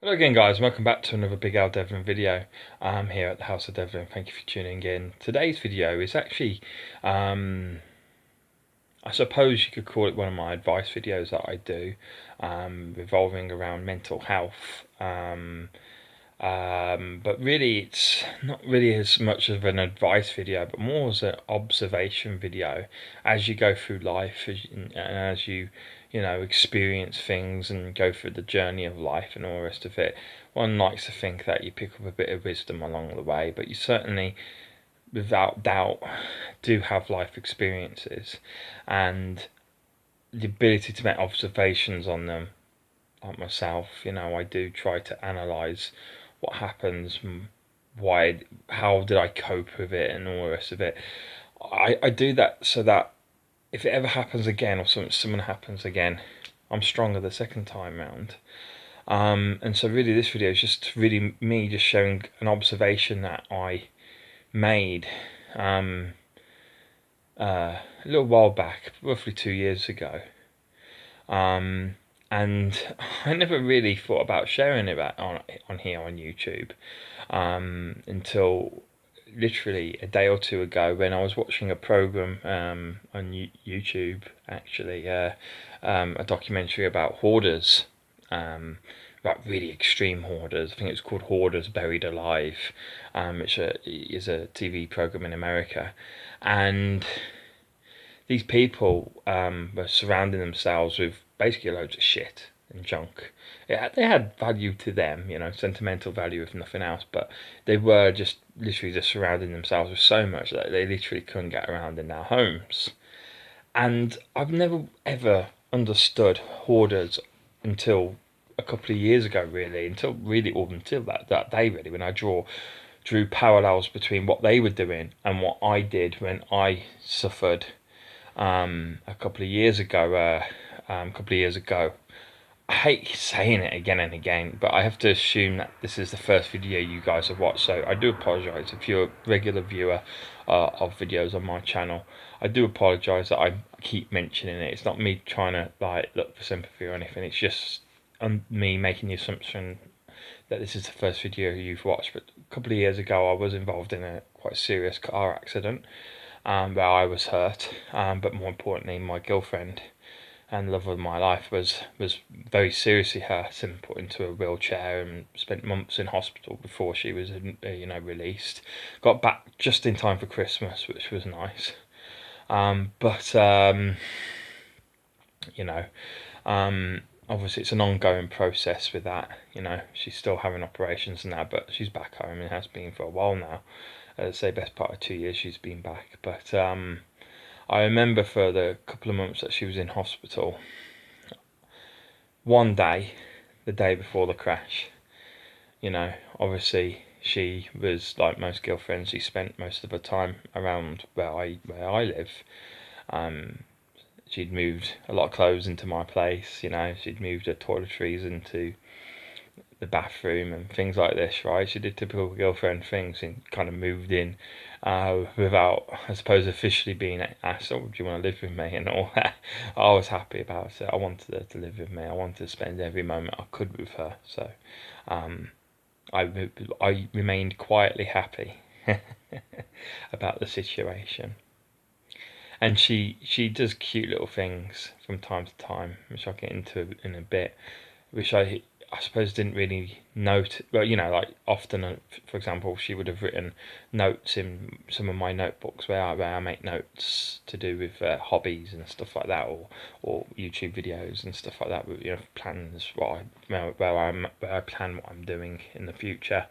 Hello again guys, welcome back to another Big Al Devlin video here at the House of Devlin. Thank you for tuning in. Today's video is actually, I suppose you could call it one of my advice videos that I do, revolving around mental health. But really it's not really as much of an advice video, but more as an observation video as you go through life, and as you know, experience things and go through the journey of life and all the rest of it. One likes to think that you pick up a bit of wisdom along the way, but you certainly, without doubt, do have life experiences and the ability to make observations on them. Like myself, you know, I do try to analyze what happens, why, how did I cope with it, and all the rest of it. I do that so that if it ever happens again, or something similar happens again, I'm stronger the second time round. And so really this video is just really me just showing an observation that I made a little while back, roughly 2 years ago. And I never really thought about sharing it on here on YouTube until literally a day or two ago, when I was watching a program on YouTube, actually, a documentary about hoarders, about really extreme hoarders. I think it's called Hoarders Buried Alive, which is a TV program in America, and these people were surrounding themselves with basically loads of shit and junk. They had value to them, you know, sentimental value if nothing else, but they were just literally just surrounding themselves with so much that they literally couldn't get around in their homes. And I've never ever understood hoarders until a couple of years ago, really, until that day, really, when I drew parallels between what they were doing and what I did when I suffered a couple of years ago. I hate saying it again and again, but I have to assume that this is the first video you guys have watched, so I do apologise if you're a regular viewer of videos on my channel. I do apologise that I keep mentioning it. It's not me trying to like look for sympathy or anything. It's just me making the assumption that this is the first video you've watched. But a couple of years ago, I was involved in a quite serious car accident where I was hurt, but more importantly, my girlfriend and love of my life was very seriously hurt and put into a wheelchair and spent months in hospital before she was released. Got back just in time for Christmas, which was nice. But you know, obviously it's an ongoing process with that. You know, she's still having operations now, but she's back home and has been for a while now. I'd say best part of 2 years she's been back. But I remember for the couple of months that she was in hospital, one day, the day before the crash, you know, obviously she was like most girlfriends. She spent most of her time around where I live. She'd moved a lot of clothes into my place. You know, she'd moved her toiletries into the bathroom and things like this, right? She did typical girlfriend things and kind of moved in without, I suppose, officially being asked, "Oh, do you want to live with me?" and all that. I was happy about it. I wanted her to live with me. I wanted to spend every moment I could with her. So I remained quietly happy about the situation. And she does cute little things from time to time, which I'll get into in a bit, which I suppose didn't really note. Well, you know, like often, for example, she would have written notes in some of my notebooks where I make notes to do with hobbies and stuff like that, or YouTube videos and stuff like that. You know, plans where I plan what I'm doing in the future,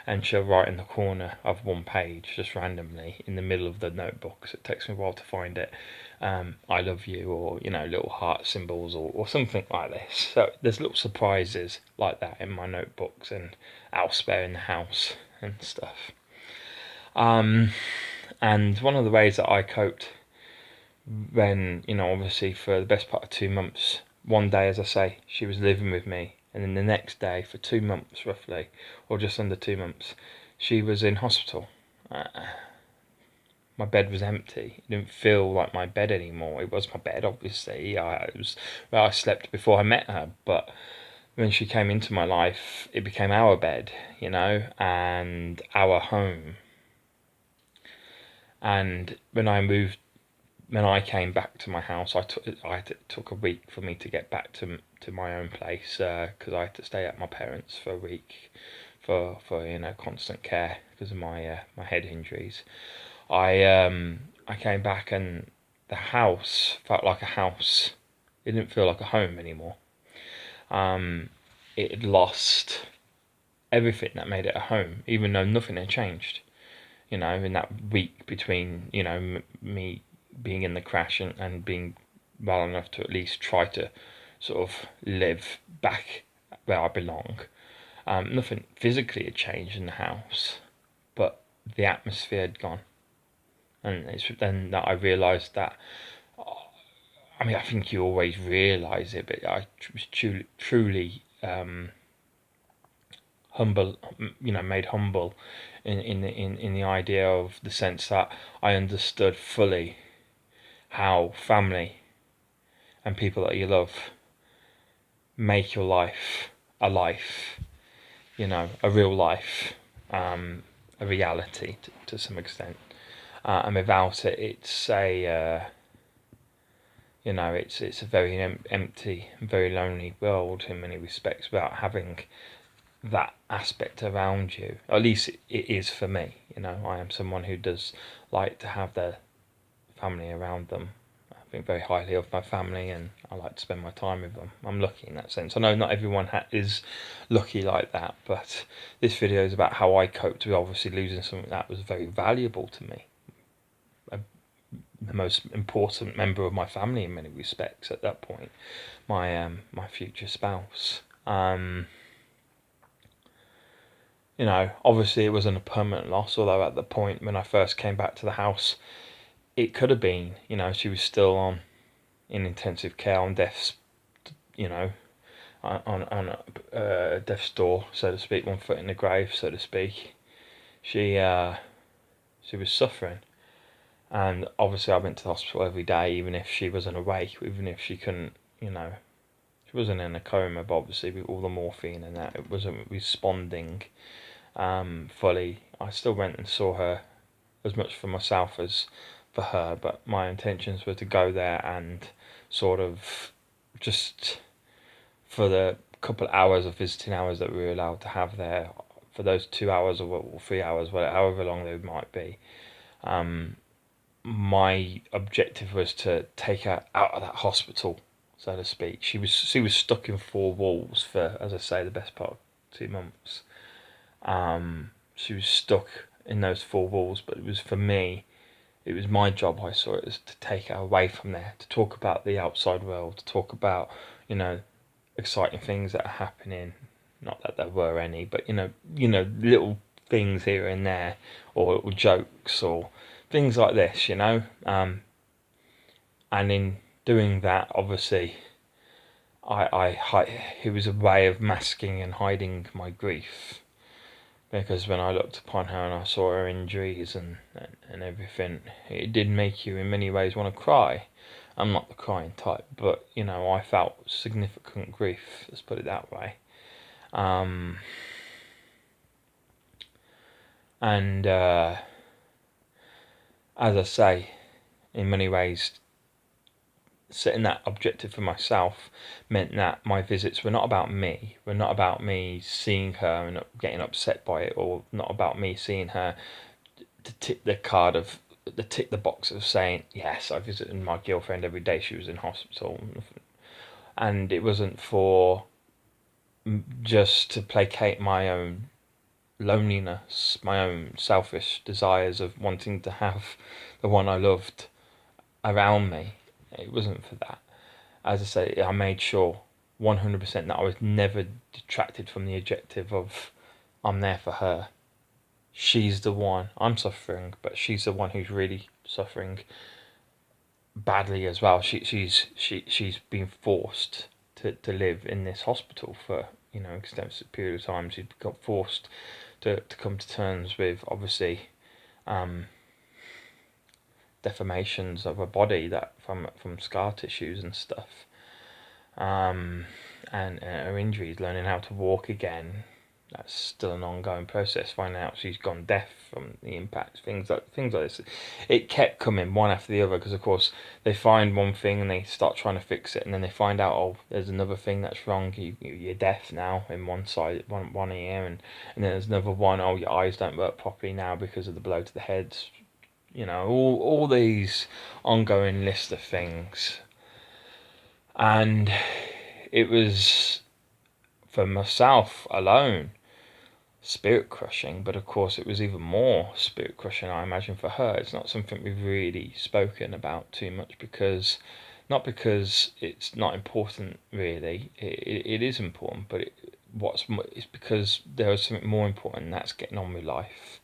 and she'll write in the corner of one page just randomly in the middle of the notebook. So it takes me a while to find it. I love you, or you know, little heart symbols, or something like this. So there's little surprises like that in my notebooks and elsewhere in the house and stuff. And one of the ways that I coped when, you know, obviously for the best part of 2 months, one day, as I say, she was living with me, and then the next day, for 2 months roughly, or just under 2 months, she was in hospital. My bed was empty. It didn't feel like my bed anymore. It was my bed, obviously. It was where I slept before I met her, but when she came into my life, it became our bed, and our home. And when I came back to my house, it took a week for me to get back to my own place, because I had to stay at my parents for a week for constant care because of my head injuries. I came back and the house felt like a house. It didn't feel like a home anymore. It had lost everything that made it a home, even though nothing had changed. In that week between me being in the crash and being well enough to at least try to sort of live back where I belong. Nothing physically had changed in the house, but the atmosphere had gone. And it's then that I realised that. I mean, I think you always realise it, but I was truly humble, made humble in the idea of the sense that I understood fully how family and people that you love make your life a life, a real life, a reality to some extent. And without it, it's it's a very empty, very lonely world in many respects without having that aspect around you. At least it is for me. I am someone who does like to have their family around them. I think very highly of my family, and I like to spend my time with them. I'm lucky in that sense. I know not everyone is lucky like that, but this video is about how I coped with obviously losing something that was very valuable to me. The most important member of my family in many respects at that point, my future spouse. Obviously it wasn't a permanent loss, although at the point when I first came back to the house, it could have been. She was still in intensive care on death's, on death's door, so to speak, one foot in the grave, so to speak. She was suffering. And obviously I went to the hospital every day, even if she wasn't awake, even if she couldn't, she wasn't in a coma, but obviously with all the morphine and that, it wasn't responding fully. I still went and saw her as much for myself as for her, but my intentions were to go there and sort of just for the couple of hours of visiting hours that we were allowed to have there, for those 2 hours or 3 hours, whatever, however long they might be, my objective was to take her out of that hospital, so to speak. She was stuck in four walls for, as I say, the best part of 2 months. She was stuck in those four walls, but it was for me, it was my job, I saw it as, to take her away from there, to talk about the outside world, to talk about, exciting things that are happening. Not that there were any, but little things here and there, or little jokes, or things like this, and in doing that, obviously, it was a way of masking and hiding my grief, because when I looked upon her and I saw her injuries and everything, it did make you in many ways want to cry. I'm not the crying type, but I felt significant grief, let's put it that way. And as I say, in many ways, setting that objective for myself meant that my visits were not about me, were not about me seeing her and getting upset by it, or not about me seeing her to tick the box of saying, yes, I visited my girlfriend every day she was in hospital. And it wasn't for just to placate my own loneliness, my own selfish desires of wanting to have the one I loved around me. It wasn't for that. As I say, I made sure 100% that I was never detracted from the objective of I'm there for her. She's the one. I'm suffering, but she's the one who's really suffering badly as well. She's been forced to live in this hospital for extensive period of time. She got forced to come to terms with obviously deformations of her body that from scar tissues and stuff, and and her injuries, learning how to walk again. That's still an ongoing process. Finding out she's gone deaf from the impact, things like this. It kept coming one after the other because, of course, they find one thing and they start trying to fix it, and then they find out, oh, there's another thing that's wrong. You're deaf now in one side, one ear, and then there's another one. Oh, your eyes don't work properly now because of the blow to the head. All these ongoing list of things, and it was for myself alone spirit crushing, but of course it was even more spirit crushing, I imagine, for her. It's not something we've really spoken about too much not because it's not important, really. It is important, but it's because there is something more important, and that's getting on with life,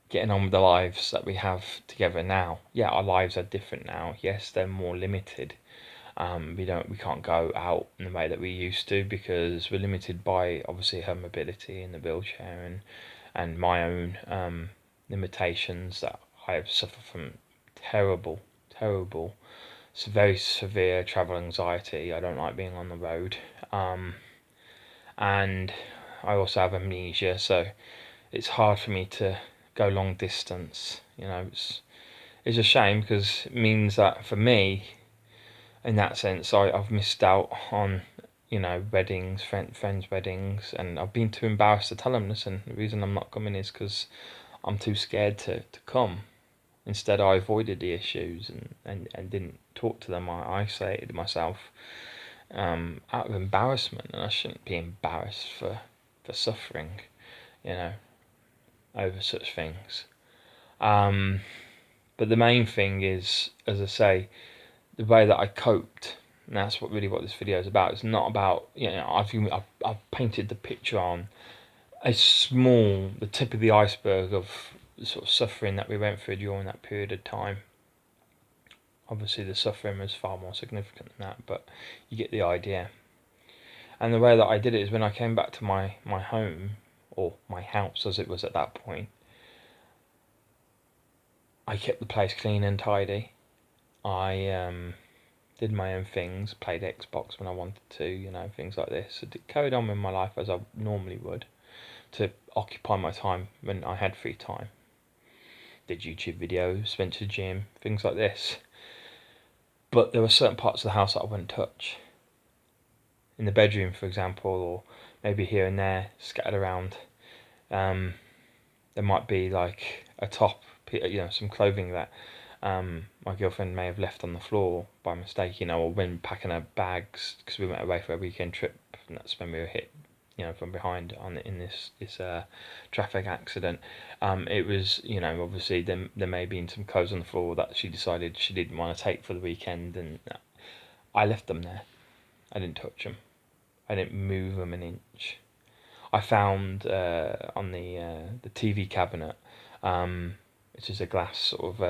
getting on with the lives that we have together now. Yeah, our lives are different now. Yes, they're more limited. We can't go out in the way that we used to because we're limited by obviously her mobility in the wheelchair and my own limitations that I have suffered from terrible, terrible, very severe travel anxiety. I don't like being on the road, and I also have amnesia, so it's hard for me to go long distance. It's a shame because it means that for me, in that sense, I've missed out on, weddings, friends' weddings, and I've been too embarrassed to tell them, listen, the reason I'm not coming is because I'm too scared to come. Instead, I avoided the issues and didn't talk to them. I isolated myself out of embarrassment, and I shouldn't be embarrassed for suffering, you know, over such things. But the main thing is, as I say, the way that I coped, and that's what this video is about. It's not about, I've painted the picture on the tip of the iceberg of the sort of suffering that we went through during that period of time. Obviously the suffering was far more significant than that, but you get the idea. And the way that I did it is when I came back to my home, or my house as it was at that point, I kept the place clean and tidy. I did my own things, played Xbox when I wanted to, things like this. I carried on with my life as I normally would to occupy my time when I had free time. Did YouTube videos, went to the gym, things like this. But there were certain parts of the house that I wouldn't touch. In the bedroom, for example, or maybe here and there, scattered around. There might be like a top, some clothing that my girlfriend may have left on the floor by mistake, or when packing her bags because we went away for a weekend trip, and that's when we were hit, from behind in this traffic accident. It was, obviously there may have been some clothes on the floor that she decided she didn't want to take for the weekend, and I left them there. I didn't touch them. I didn't move them an inch. I found on the TV cabinet, which is a glass sort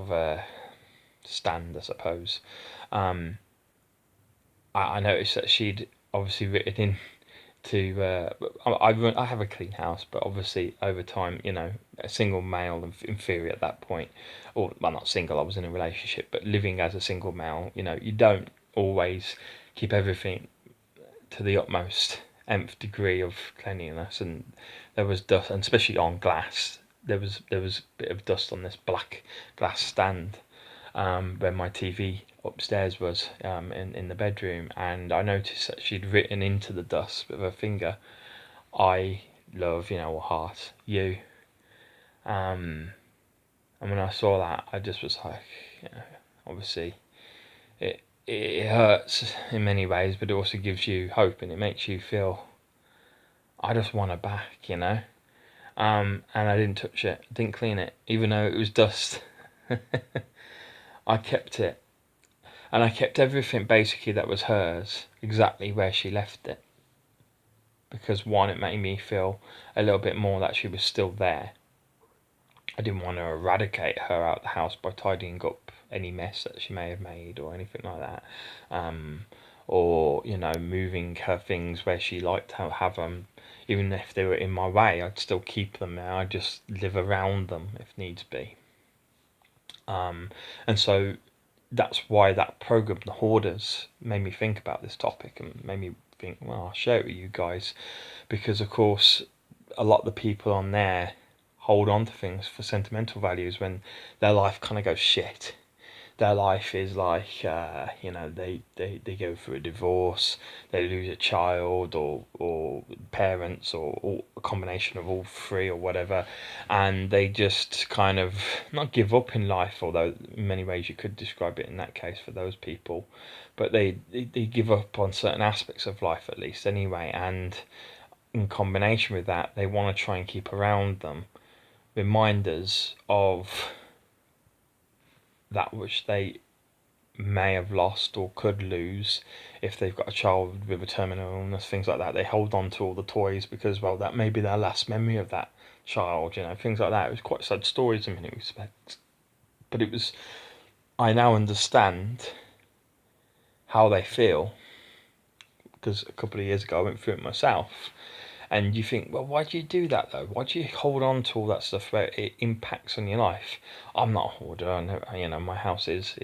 of stand, I suppose. I noticed that she'd obviously written in to. I have a clean house, but obviously over time, a single male and inferior at that point, or well, not single. I was in a relationship, but living as a single male, you don't always keep everything to the utmost nth degree of cleanliness, and there was dust, and especially on glass. There was a bit of dust on this black glass stand where my TV upstairs was in the bedroom, and I noticed that she'd written into the dust with her finger, "I love," or heart, "you." And when I saw that, I just was like, obviously, it hurts in many ways, but it also gives you hope, and it makes you feel, I just want her back, and I didn't touch it, didn't clean it, even though it was dust. I kept it, and I kept everything basically that was hers exactly where she left it, because one, it made me feel a little bit more that she was still there. I didn't want to eradicate her out of the house by tidying up any mess that she may have made or anything like that, or moving her things where she liked to have them. Even if they were in my way, I'd still keep them there. I'd just live around them if needs be. And so that's why that program, The Hoarders, made me think about this topic and made me think, well, I'll share it with you guys, because of course a lot of the people on there hold on to things for sentimental values when their life kind of goes shit. Their life is like, they go through a divorce, they lose a child or parents or a combination of all three or whatever, and they just kind of not give up in life, although in many ways you could describe it in that case for those people, but they give up on certain aspects of life at least anyway, and in combination with that, they want to try and keep around them reminders of that which they may have lost or could lose if they've got a child with a terminal illness, things like that. They hold on to all the toys because, well, that may be their last memory of that child, things like that. It was quite sad stories in many respects. But I now understand how they feel, because a couple of years ago I went through it myself. And you think, well, why do you do that though? Why do you hold on to all that stuff where it impacts on your life? I'm not a hoarder. My house is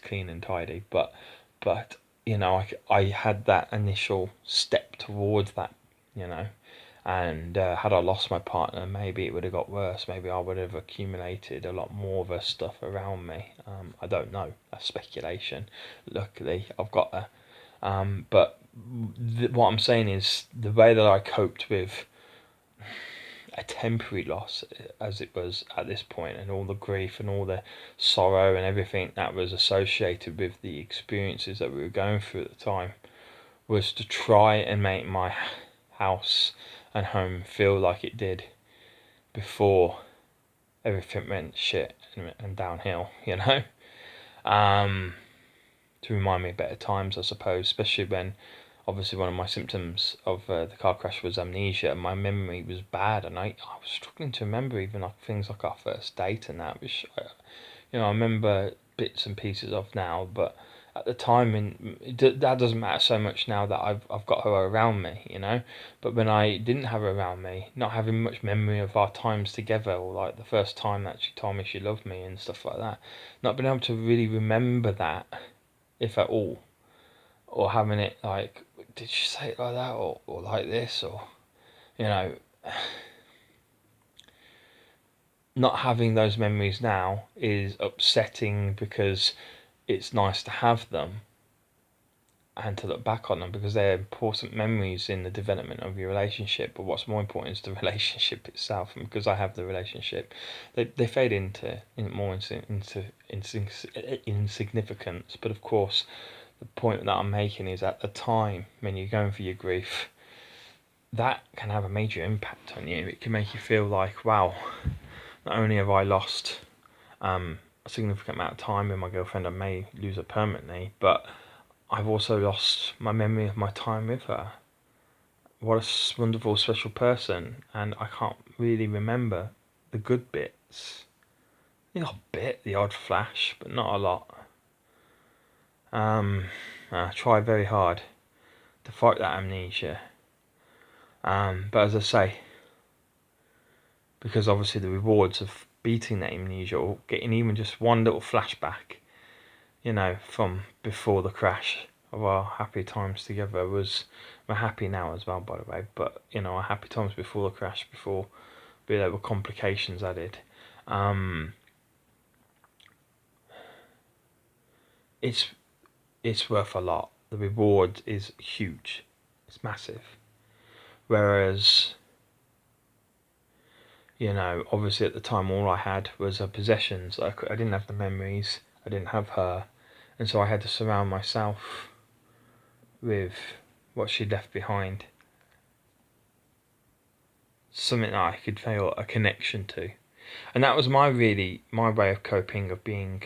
clean and tidy, but I had that initial step towards that, and had I lost my partner, maybe it would have got worse. Maybe I would have accumulated a lot more of her stuff around me. I don't know. That's speculation. Luckily, I've got her. But what I'm saying is the way that I coped with a temporary loss, as it was at this point, and all the grief and all the sorrow and everything that was associated with the experiences that we were going through at the time, was to try and make my house and home feel like it did before everything went shit and downhill, to remind me of better times, I suppose, especially when obviously one of my symptoms of the car crash was amnesia. My memory was bad, and I was struggling to remember even like things like our first date and that, which I remember bits and pieces of now, but at the time, that doesn't matter so much now that I've got her around me, But when I didn't have her around me, not having much memory of our times together, or like the first time that she told me she loved me and stuff like that, not being able to really remember that, if at all, or having it like, did she say it like that, or like this, or you know, not having those memories now is upsetting, because it's nice to have them and to look back on them, because they're important memories in the development of your relationship. But what's more important is the relationship itself, and because I have the relationship, they fade into insignificance. But of course, the point that I'm making is, at the time when you're going through your grief, that can have a major impact on you. It can make you feel like, wow, not only have I lost a significant amount of time with my girlfriend, I may lose her permanently, but I've also lost my memory of my time with her. What a wonderful, special person, and I can't really remember the good bits. The odd flash, but not a lot. I try very hard to fight that amnesia. But as I say, because obviously the rewards of beating that amnesia, or getting even just one little flashback, from before the crash of our happy times together, was, we're happy now as well, by the way, but our happy times before the crash, before there were complications added. It's worth a lot. The reward is huge. It's massive. Whereas, obviously at the time all I had was her possessions. I didn't have the memories. I didn't have her, and so I had to surround myself with what she'd left behind. Something that I could feel a connection to. And that was my way of coping, of being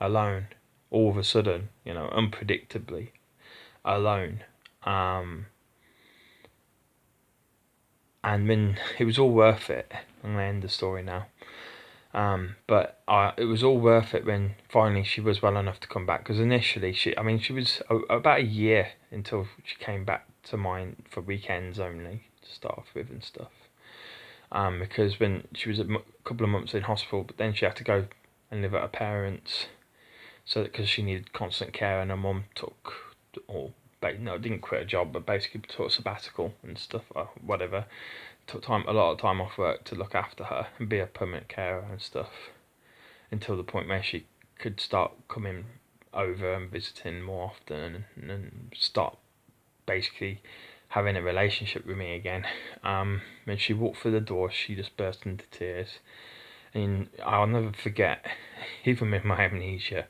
alone, all of a sudden, unpredictably alone. And when it was all worth it, I'm going to end the story now. But it was all worth it when finally she was well enough to come back. Because initially she was about a year until she came back to mine for weekends only to start off with and stuff. Because when she was a couple of months in hospital, but then she had to go and live at her parents', so because she needed constant care, and her mum took, or no, didn't quit a job, but basically took a sabbatical and stuff, or whatever. Took a lot of time off work to look after her and be a permanent carer and stuff, until the point where she could start coming over and visiting more often, and start basically having a relationship with me again. When she walked through the door, she just burst into tears. And I'll never forget, even with my amnesia,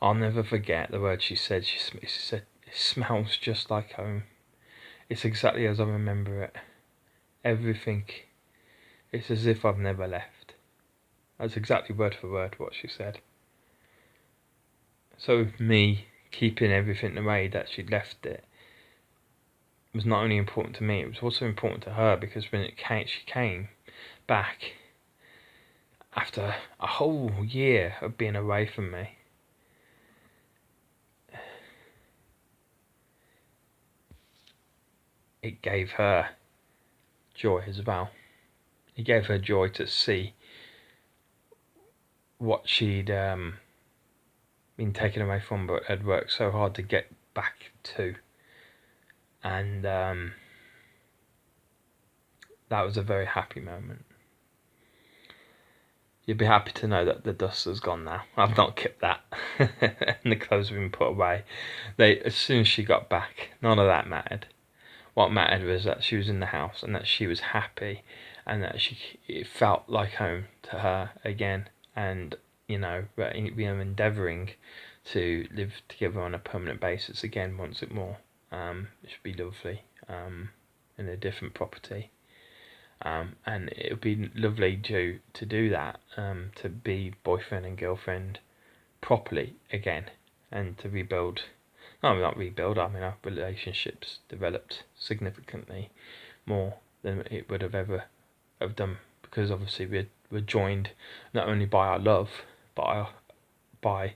I'll never forget the words she said. She said, "It smells just like home." It's exactly as I remember it. Everything. It's as if I've never left. That's exactly word for word what she said. So me keeping everything the way that she'd left it was not only important to me, it was also important to her, because when she came back after a whole year of being away from me, it gave her joy as well. It gave her joy to see what she'd been taken away from, but had worked so hard to get back to. And that was a very happy moment. You'd be happy to know that the dust has gone now. I've not kept that. And the clothes have been put away. As soon as she got back, none of that mattered. What mattered was that she was in the house, and that she was happy, and that it felt like home to her again. And we are endeavouring to live together on a permanent basis again once more. It should be lovely, in a different property. And it would be lovely to do that, to be boyfriend and girlfriend properly again, and to rebuild. No, not rebuild. I mean, our relationships developed significantly more than it would have ever have done, because obviously we're joined not only by our love, but by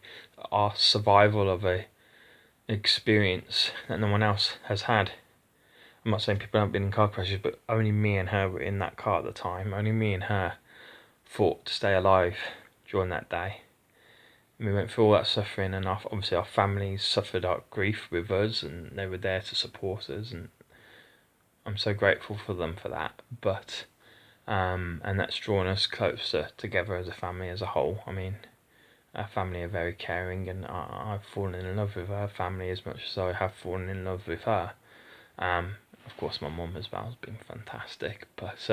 our survival of a experience that no one else has had. I'm not saying people haven't been in car crashes, but only me and her were in that car at the time. Only me and her fought to stay alive during that day. And we went through all that suffering, and obviously our families suffered our grief with us, and they were there to support us, and I'm so grateful for them for that. But and that's drawn us closer together as a family as a whole. I mean, our family are very caring, and I've fallen in love with her family as much as I have fallen in love with her. Of course, my mum as well has been fantastic, but